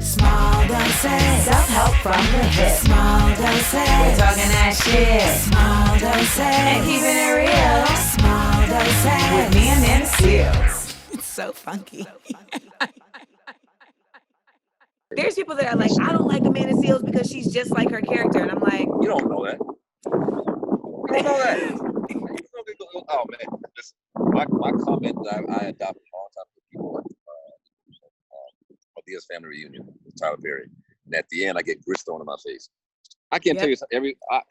Small doses. Self-help from the hip. Small doses. We're talking that shit. Small doses. And keeping it real. Small doses. With me and Nana Seals. It's so funky. There's people that are like, I don't like Amanda Seals because she's just like her character. And I'm like, you don't know that. You don't know that. Oh man, listen, my comment that I adopted a long time ago, people like Medea's Family Reunion with Tyler Perry, and at the end I get grist thrown in my face. I can't tell you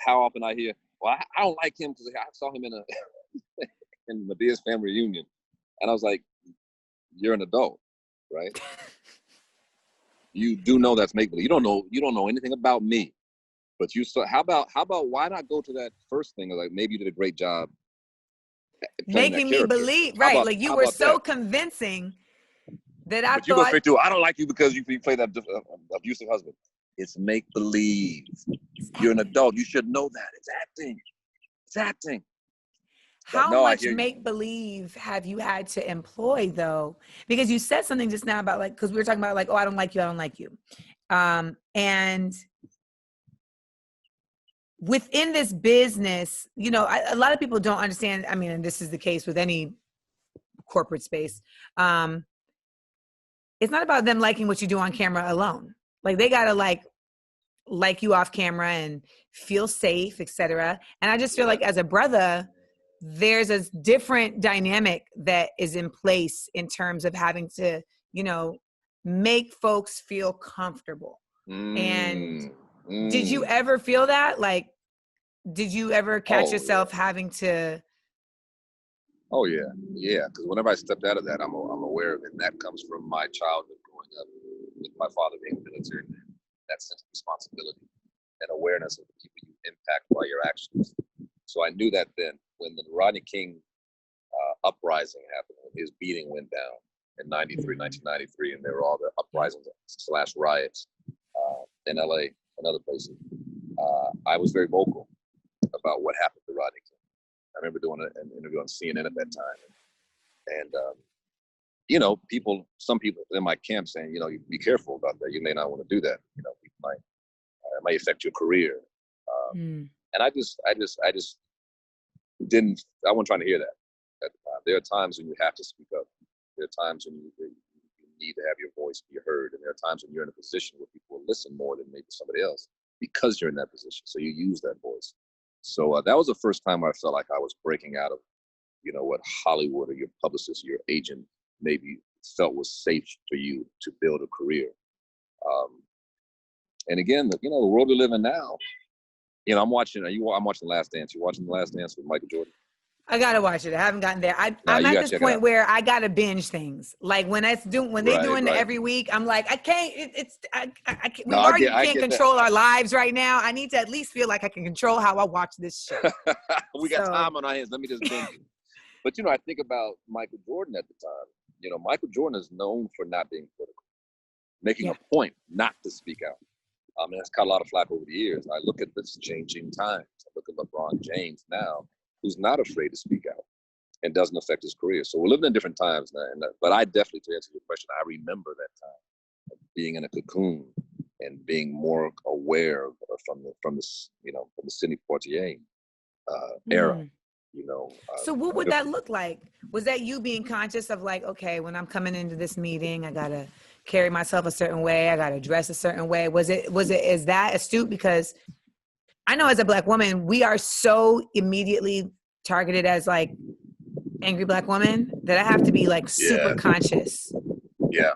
how often I hear, well, I don't like him because I saw him in a in Medea's Family Reunion, and I was like, you're an adult, right? You do know that's make believe. You don't know anything about me, but you saw. How about why not go to that first thing? Like maybe you did a great job making me believe, right? Like you were so convincing that I thought. You go straight to, I don't like you because you play that abusive husband. It's make believe. You're an adult. You should know that. It's acting. It's acting. How much make believe have you had to employ though? Because you said something just now about like, because we were talking about like, oh, I don't like you. I don't like you. And within this business, you know, a lot of people don't understand. I mean, and this is the case with any corporate space. It's not about them liking what you do on camera alone. Like they got to like you off camera and feel safe, etc. And I just feel like as a brother, there's a different dynamic that is in place in terms of having to, you know, make folks feel comfortable. And did you ever feel that? Like, did you ever catch yourself having to? Oh yeah. Because whenever I stepped out of that, I'm aware of it. And that comes from my childhood growing up with my father being in the military. That sense of responsibility and awareness of the people you impact by your actions. So I knew that then when the Rodney King uprising happened, when his beating went down in 1993, and there were all the uprisings / riots in LA and other places, I was very vocal about what happened to Rodney King. I remember doing an interview on CNN at that time. And you know, some people in my camp saying, you know, you be careful about that. You may not want to do that. You know, it might affect your career. And I just didn't. I wasn't trying to hear that at the time. There are times when you have to speak up. There are times when you need to have your voice be heard, and there are times when you're in a position where people will listen more than maybe somebody else because you're in that position. So you use that voice. So that was the first time I felt like I was breaking out of, you know, what Hollywood or your publicist, your agent maybe felt was safe for you to build a career. And again, you know, the world we live in now, you know, I'm watching The Last Dance. You watching The Last Dance with Michael Jordan? I gotta watch it. I haven't gotten there. I'm at this point where I gotta binge things. Like when they're doing it every week, I'm like, I can't. I can't. We can't control our lives right now. I need to at least feel like I can control how I watch this show. We got time on our hands. Let me just binge it. But you know, I think about Michael Jordan at the time. You know, Michael Jordan is known for not being political, making a point not to speak out. And that's caught a lot of flack over the years. I look at this changing times. I look at LeBron James now, who's not afraid to speak out and doesn't affect his career. So we're living in different times now. But I definitely, to answer your question, I remember that time of being in a cocoon and being more aware from the Sidney Poitier era. You know. So what would that look like? Was that you being conscious of like, okay, when I'm coming into this meeting, I gotta carry myself a certain way, I gotta dress a certain way? Is that astute? Because I know as a Black woman, we are so immediately targeted as like angry Black woman that I have to be like super conscious. Yeah.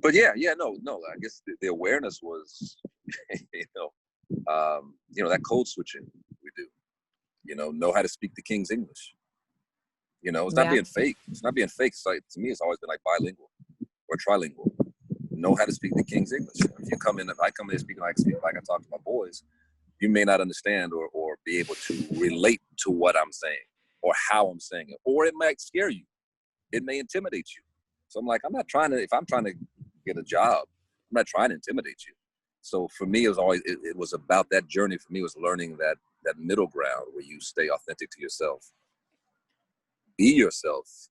But no. I guess the awareness was, that code switching we do. You know how to speak the King's English. You know, it's not being fake. It's not being fake. It's like, to me, it's always been like bilingual or trilingual. Know how to speak the King's English. If I come in here speaking like I talk to my boys, you may not understand or be able to relate to what I'm saying or how I'm saying it, or it might scare you. It may intimidate you. So I'm like, if I'm trying to get a job, I'm not trying to intimidate you. So for me, it was about that journey. For me, was learning that middle ground where you stay authentic to yourself, be yourself,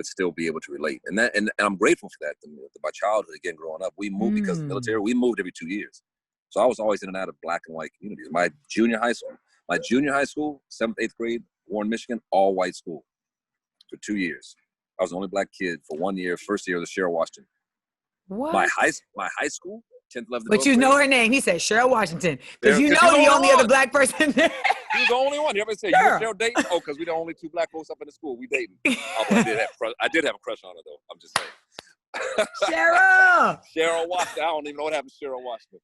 but still be able to relate. And I'm grateful for that. My childhood, again, growing up, we moved because of the military. We moved every 2 years. So I was always in and out of black and white communities. My junior high school, 7th, 8th grade, Warren, Michigan, all white school for 2 years. I was the only black kid for 1 year, first year of the Cheryl Washington. What? My high school, 10th, 11th, but you know her name. He said Cheryl Washington. Because you know the only other black person there. He was the only one. You ever say, you and Cheryl dating? Oh, because we the only 2 black folks up in the school. We dating. Although I did have a crush on her, though. I'm just saying. Cheryl Washington. I don't even know what happened to Cheryl Washington.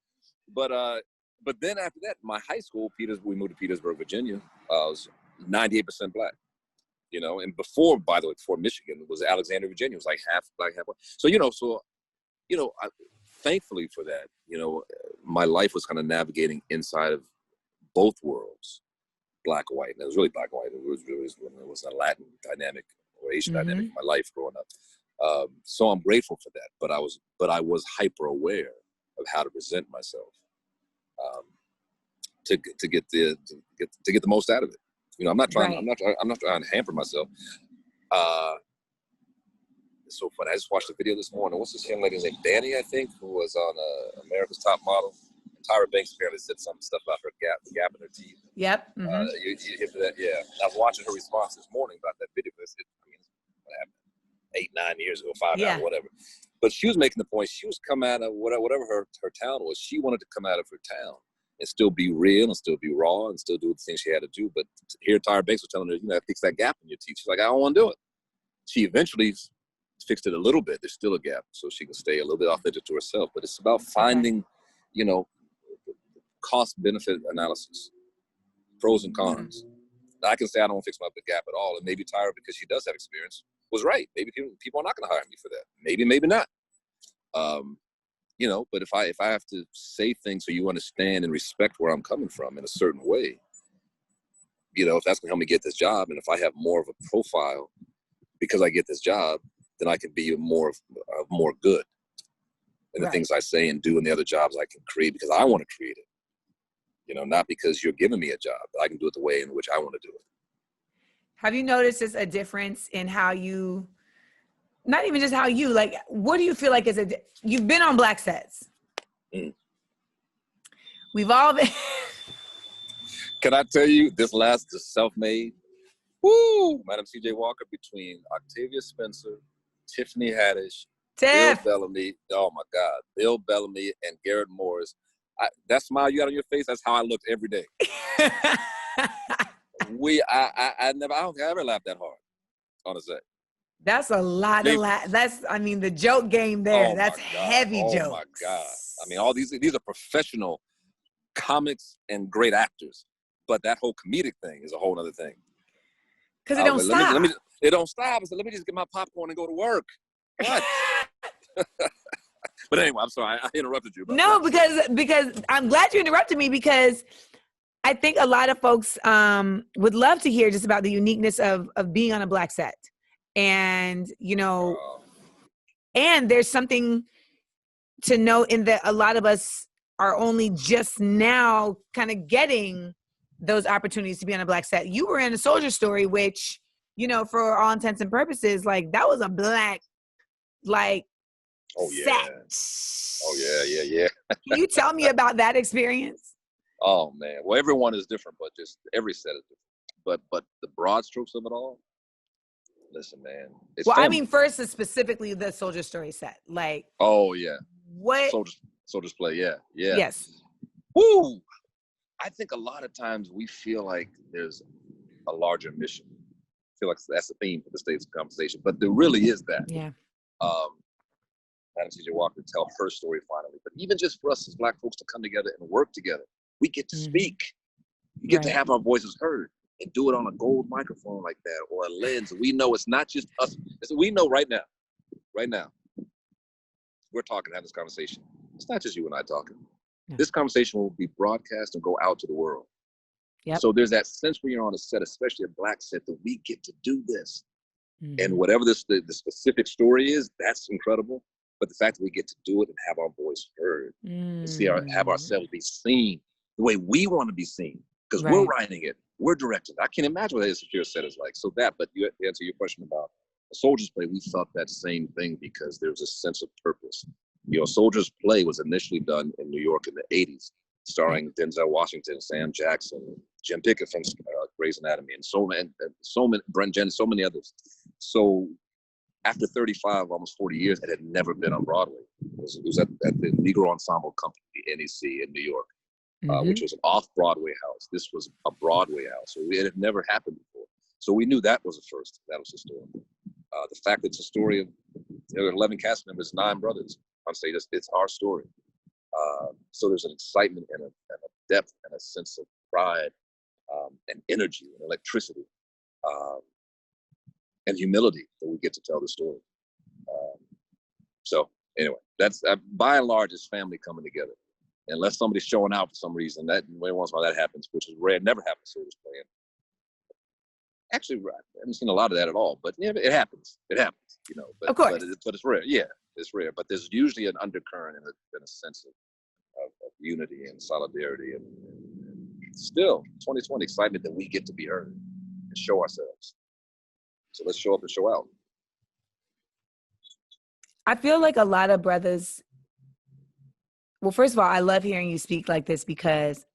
But then after that, my high school, we moved to Petersburg, Virginia. I was 98% black. You know, and before Michigan, was Alexandria, Virginia. It was like half black, half white. So, thankfully for that, my life was kind of navigating inside of both worlds, black and white. And it was really black and white. It was a Latin dynamic or Asian dynamic in my life growing up. So I'm grateful for that. But I was hyper aware of how to present myself to get the most out of it. I'm not trying. Right. I'm not trying to hamper myself. It's so funny. I just watched the video this morning. What's this young lady's name? Danny, I think, who was on America's Top Model. And Tyra Banks apparently said some stuff about her the gap in her teeth. Yep. You hit that? Yeah. I was watching her response this morning about that video. What happened 8-9 years ago, 5 hours, whatever. But she was making the point. She was come out of whatever her town was. She wanted to come out of her town and still be real and still be raw and still do the things she had to do. But here, Tyra Banks was telling her, fix that gap in your teeth. She's like, I don't want to do it. She eventually fixed it a little bit. There's still a gap, so she can stay a little bit authentic to herself. But it's about finding, cost-benefit analysis, pros and cons. Now, I can say I don't want to fix my big gap at all. And maybe Tyra, because she does have experience, was right. Maybe people are not going to hire me for that. Maybe not. But if I have to say things so you understand and respect where I'm coming from in a certain way, if that's gonna help me get this job, and if I have more of a profile because I get this job, then I can be more good in the things I say and do in the other jobs I can create because I want to create it. Not because you're giving me a job, but I can do it the way in which I want to do it. Have you noticed a difference in how you? Not even just how you, what do you feel like you've been on black sets. We've all been. Can I tell you, this self-made, Madam C.J. Walker, between Octavia Spencer, Tiffany Haddish, Bill Bellamy, oh my God, Bill Bellamy and Garrett Morris. That smile you got on your face, that's how I looked every day. I don't think I ever laughed that hard on a set. That's a lot of the joke game there. That's heavy jokes. Oh my God. All these are professional comics and great actors. But that whole comedic thing is a whole other thing. Because it don't stop. It don't stop. So let me just get my popcorn and go to work. What? But anyway, I'm sorry. I interrupted you. No, because I'm glad you interrupted me because I think a lot of folks would love to hear just about the uniqueness of being on a black set. And, and there's something to note in that a lot of us are only just now kind of getting those opportunities to be on a black set. You were in A Soldier Story, which, for all intents and purposes, that was a black, set. Oh, yeah. Can you tell me about that experience? Oh, man. Well, everyone is different, but just every set is different. But the broad strokes of it all, listen, man. First is specifically the Soldier Story set. Oh, yeah. What? Soldier's Play, yeah. Yes. Woo! I think a lot of times we feel like there's a larger mission. I feel like that's the theme for the state's conversation, but there really is that. Yeah. Madam C.J. Walker tell her story finally. But even just for us as Black folks to come together and work together, we get to speak. We get to have our voices heard and do it on a gold microphone like that or a lens. We know it's not just us. We know right now, we're talking, having this conversation. It's not just you and I talking. Yeah. This conversation will be broadcast and go out to the world. Yep. So there's that sense when you're on a set, especially a Black set, that we get to do this. And whatever the specific story is, that's incredible. But the fact that we get to do it and have our voice heard and have ourselves be seen the way we want to be seen, because we're writing it, we're directing it. I can't imagine what a secure set is like. So but you answer your question about A soldier's play, we thought that same thing because there's a sense of purpose. You know, soldier's play was initially done in New York in the 80s, starring Denzel Washington, Sam Jackson, Jim Pickett from Grey's Anatomy, and so many, Brent Jen, so many others. So after 35, almost 40 years, it had never been on Broadway. It was at the Negro Ensemble Company, the NEC in New York, which was an off-Broadway house. This was a Broadway house. So it had never happened before. So we knew that was a first. That was historical. The fact that it's a story of 11 cast members, 9 brothers on stage, it's our story. So there's an excitement and a depth and a sense of pride and energy and electricity and humility that we get to tell the story. So anyway, that's by and large, it's family coming together. Unless somebody's showing out for some reason, that once in a while that happens, which is rare. It never happens. So playing. Actually, I haven't seen a lot of that at all, but yeah, it happens. It happens, you know. But, of course. But it's rare. Yeah, it's rare. But there's usually an undercurrent and a sense of unity and solidarity. And still, 2020, excitement that we get to be heard and show ourselves. So let's show up and show out. I feel like a lot of brothers, well, first of all, I love hearing you speak like this because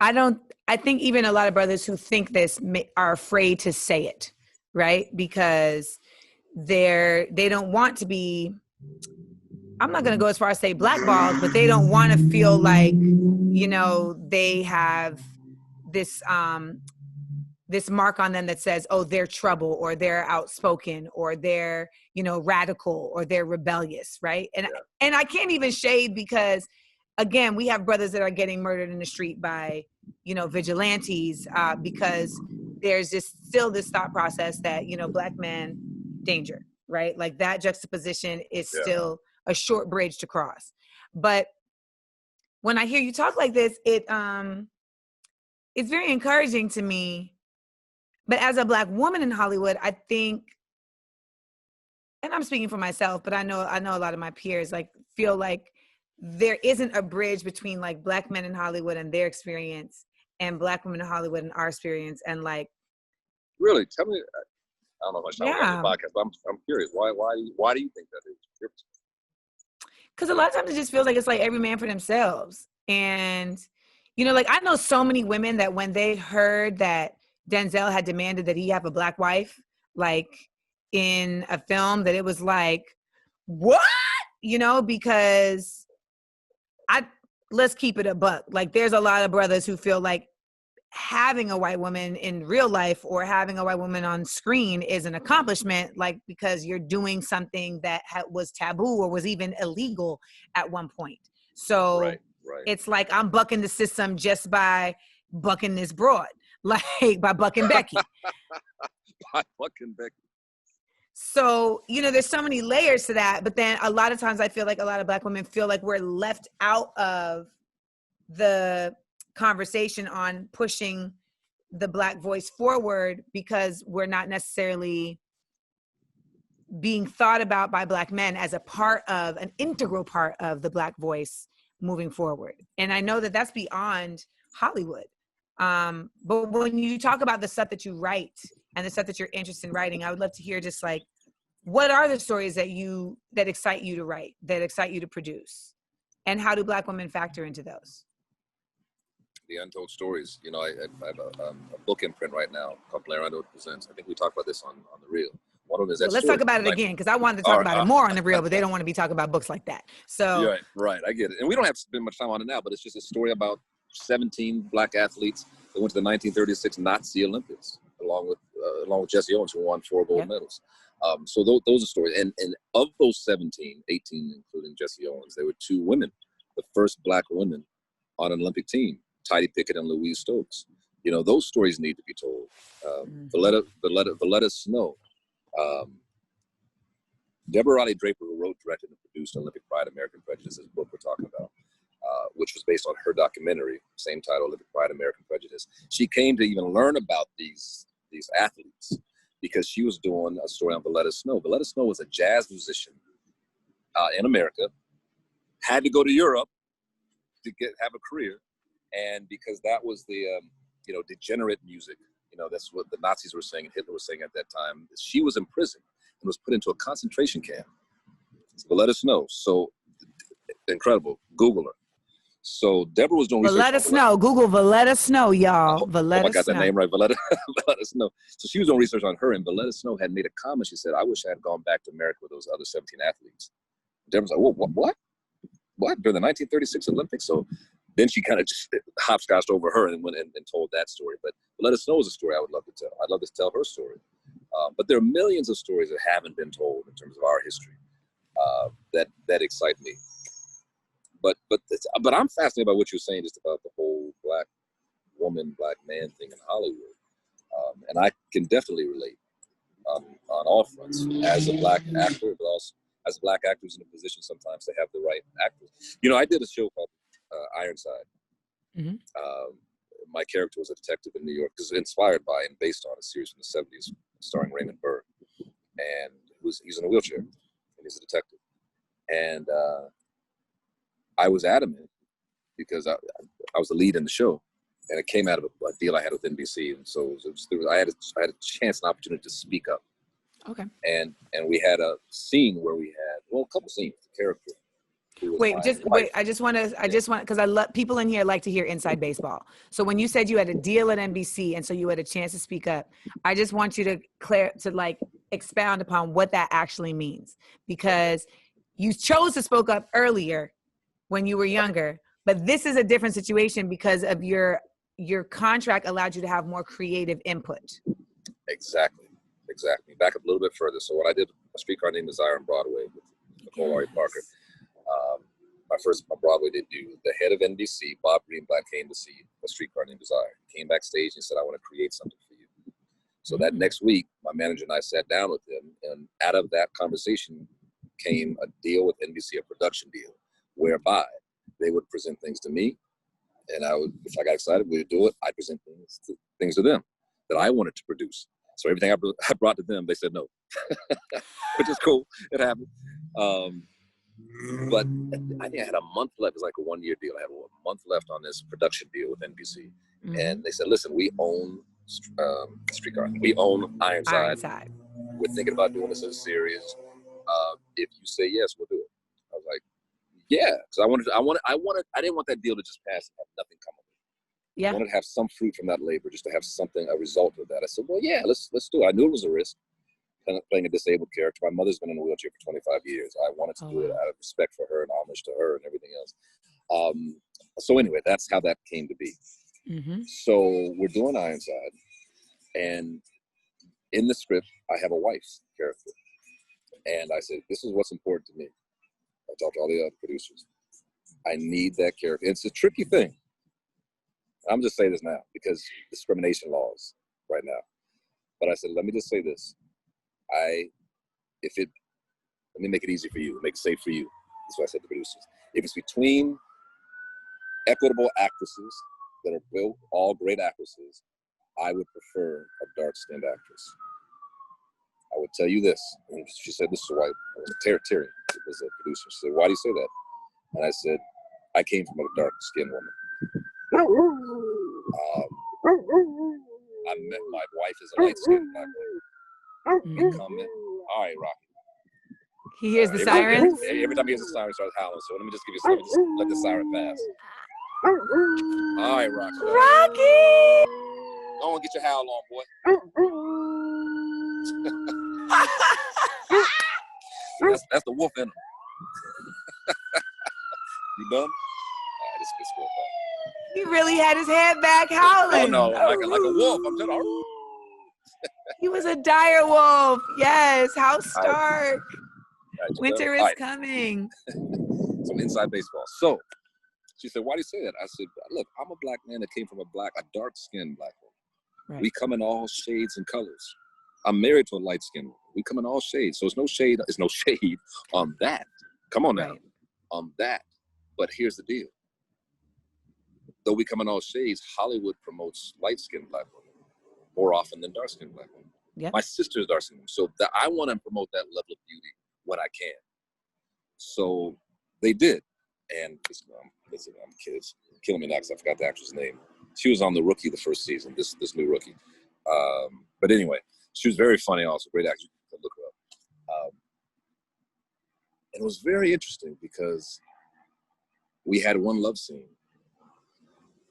I think even a lot of brothers who think this are afraid to say it, right? Because they don't want to be, I'm not going to go as far as say blackballed, but they don't want to feel like, you know, they have this, this mark on them that says, oh, they're trouble, or they're outspoken, or they're, you know, radical, or they're rebellious, right? And I can't even shade because, again, we have brothers that are getting murdered in the street by, you know, vigilantes because there's still this thought process that, you know, Black man, danger, right? Like that juxtaposition is still a short bridge to cross. But when I hear you talk like this, it's very encouraging to me. But as a Black woman in Hollywood, I think, and I'm speaking for myself, but I know a lot of my peers like feel like there isn't a bridge between like Black men in Hollywood and their experience and Black women in Hollywood and our experience. And like, really, tell me, I don't know much time on the podcast, but I'm curious. Why do you think that is? Because a lot of times it just feels like it's like every man for themselves. And, you know, like I know so many women that when they heard that Denzel had demanded that he have a Black wife, like in a film, that it was like, what? You know, because let's keep it a buck. Like there's a lot of brothers who feel like having a white woman in real life or having a white woman on screen is an accomplishment, like because you're doing something that was taboo or was even illegal at one point. So right. It's like I'm bucking the system just by bucking this broad, like by bucking Becky. By bucking Becky. So, you know, there's so many layers to that. But then a lot of times I feel like a lot of Black women feel like we're left out of the conversation on pushing the Black voice forward because we're not necessarily being thought about by Black men as an integral part of the Black voice moving forward. And I know that that's beyond Hollywood. But when you talk about the stuff that you write and the stuff that you're interested in writing, I would love to hear just like, what are the stories that excite you to write, that excite you to produce? And how do Black women factor into those? The Untold Stories. You know, I have a book in print right now called Blair Underwood Presents. I think we talked about this on the reel. One of them is that let's talk about it again, because I wanted to talk about it more on the reel, but they don't want to be talking about books like that. So right, I get it. And we don't have to spend much time on it now, but it's just a story about 17 Black athletes that went to the 1936 Nazi Olympics, along with Jesse Owens, who won 4 gold medals. So those are stories. And of those 17, 18, including Jesse Owens, there were 2 women, the first Black women on an Olympic team, Tidy Pickett and Louise Stokes. You know, those stories need to be told. Valletta Snow. Deborah Riley Draper, who wrote, directed, and produced Olympic Pride, American Prejudice, is the book we're talking about, which was based on her documentary, same title, Olympic Pride, American Prejudice. She came to even learn about these athletes because she was doing a story on Valletta Snow. Valletta Snow was a jazz musician in America, had to go to Europe to have a career, and because that was the degenerate music You know, that's what the Nazis were saying and Hitler was saying at that time. She was in prison and was put into a concentration camp. So, but let us know. So incredible. Google her. So Deborah was doing research. Let us know. Google Valletta Snow, y'all. I got that name right. Valletta Snow. So she was doing research on her, and Valletta Snow had made a comment. She said, "I wish I had gone back to America with those other 17 athletes." Deborah's like, "Whoa, what? During the 1936 Olympics?" So then she kind of just hopscotched over her and went and told that story. But Valletta Snow is a story I would love to tell. I'd love to tell her story. But there are millions of stories that haven't been told in terms of our history that excite me. But I'm fascinated by what you're saying just about the whole black woman, black man thing in Hollywood. And I can definitely relate on all fronts as a black actor, but also as a black actor who's in a position sometimes to have the right actors. You know, I did a show called Ironside. Mm-hmm. My character was a detective in New York. It was inspired by and based on a series from the 70s starring Raymond Burr. And he's in a wheelchair, and he's a detective. And I was adamant because I was the lead in the show, and it came out of a deal I had with NBC, and so I had a chance and opportunity to speak up. Okay. And we had a scene where we had a couple scenes. The character. Wait. I just want because I love people in here like to hear inside baseball. So when you said you had a deal at NBC, and so you had a chance to speak up, I just want you to expound upon what that actually means, because you chose to spoke up earlier when you were younger, but this is a different situation because of your contract allowed you to have more creative input. Exactly. Back up a little bit further. So when I did A Streetcar Named Desire on Broadway with Nicole Ari Parker, my Broadway debut, the head of NBC, Bob Greenblatt, came to see A Streetcar Named Desire. He came backstage and said, "I want to create something for you." So that next week, my manager and I sat down with him, and out of that conversation came a deal with NBC, a production deal, whereby they would present things to me, and if I got excited, we would do it. I'd present things to them that I wanted to produce. So everything I brought to them, they said no, which is cool. It happened. But I think I had a month left. It was like a 1-year deal. I had a month left on this production deal with NBC. Mm-hmm. And they said, "Listen, we own Streetcar. We own Ironside. We're thinking about doing this as a series. If you say yes, we'll do it." I was like, "Yeah," because I didn't want that deal to just pass and have nothing come of it. Yeah. I wanted to have some fruit from that labor, just to have a result of that. I said, "Well, yeah, let's do it." I knew it was a risk, playing a disabled character. My mother's been in a wheelchair for 25 years. I wanted to do it out of respect for her and homage to her and everything else. So anyway, that's how that came to be. Mm-hmm. So we're doing Ironside, and in the script, I have a wife's character. And I said, "This is what's important to me." I talked to all the other producers. I need that character. It's a tricky thing. I'm just saying this now because discrimination laws right now. But I said, let me just say this. Let me make it easy for you, make it safe for you. That's what I said to producers. If it's between equitable actresses that are all great actresses, I would prefer a dark-skinned actress. I would tell you this. And she said, "This is why." Terry was a producer. She said, "Why do you say that?" And I said, "I came from a dark-skinned woman. I met my wife as a light-skinned black woman." Incumbent. All right, Rocky. He hears the sirens. Every time he hears the siren, he starts howling. So let me just give you something. Just let the siren pass. All right, Rocky. Rocky! Go on, get your howl on, boy. That's the wolf in him. You done? This is good. He really had his head back howling. Oh no, like a wolf. I'm telling you. He was a dire wolf. Yes, House Stark. Winter is coming. Some inside baseball. So she said, "Why do you say that?" I said, "Look, I'm a black man that came from a dark-skinned black woman. Right. We come in all shades and colors. I'm married to a light-skinned woman. We come in all shades. So it's no shade on that. Come on now. Right. On that. But here's the deal. Though we come in all shades, Hollywood promotes light-skinned black women more often than dark-skinned black women. Yep. My sister's dark-skinned, so I want to promote that level of beauty when I can." So they did. And I'm kidding. Killing me now because I forgot the actress name. She was on The Rookie the first season, this new rookie. But anyway, she was very funny, also great actress. You can look her up. And it was very interesting because we had one love scene,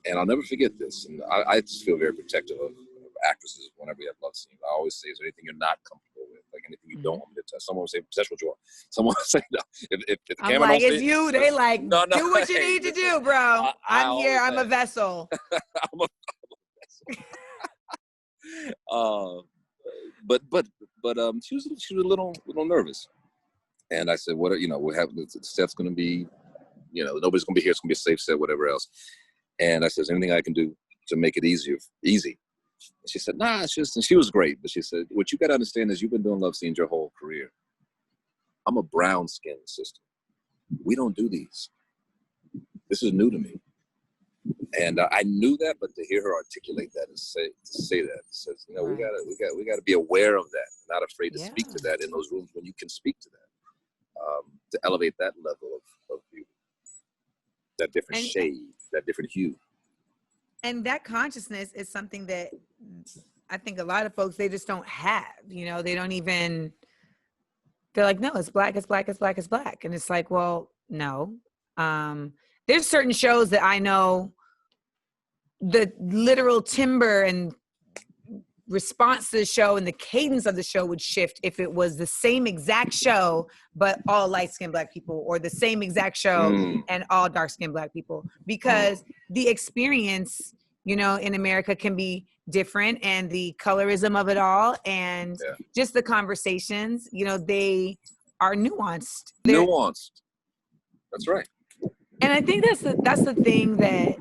and I'll never forget this. And I just feel very protective of actresses whenever we have love scenes. I always say, is there anything you're not comfortable with? Like anything you don't want me to touch? Someone will say sexual joy. Someone will say no. If the I'm camera like, don't it's see, you. They like, no, do what you need to do, bro. I'm here. I'm a vessel. I'm a vessel. But she was a little nervous, and I said, "What what happens? The set's going to be, nobody's going to be here. It's going to be a safe set, whatever else." And I said, "Is there anything I can do to make it easy?" And she said, "Nah, it's just." And she was great, but she said, "What you got to understand is you've been doing love scenes your whole career. I'm a brown skin sister. We don't do these. This is new to me." And I knew that, but to hear her articulate that and say that, says, we gotta be aware of that, not afraid to speak to that in those rooms when you can speak to that, to elevate that level of beauty, that different shade, that different hue. And that consciousness is something that I think a lot of folks, they just don't have. They don't even. They're like, no, it's black, it's black, it's black, it's black, and it's like, well, no. There's certain shows that I know. The literal timbre and response to the show and the cadence of the show would shift if it was the same exact show, but all light-skinned Black people, or the same exact show and all dark-skinned Black people, because the experience, in America can be different, and the colorism of it all, and just the conversations, they are nuanced. Nuanced. That's right. And I think that's the thing that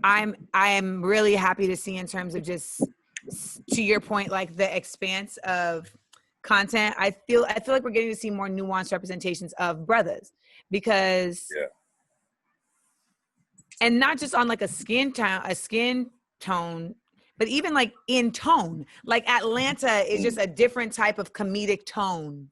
I am really happy to see in terms of, just to your point, like the expanse of content. I feel like we're getting to see more nuanced representations of brothers, because and not just on like a skin tone, but even like in tone. Like Atlanta is just a different type of comedic tone.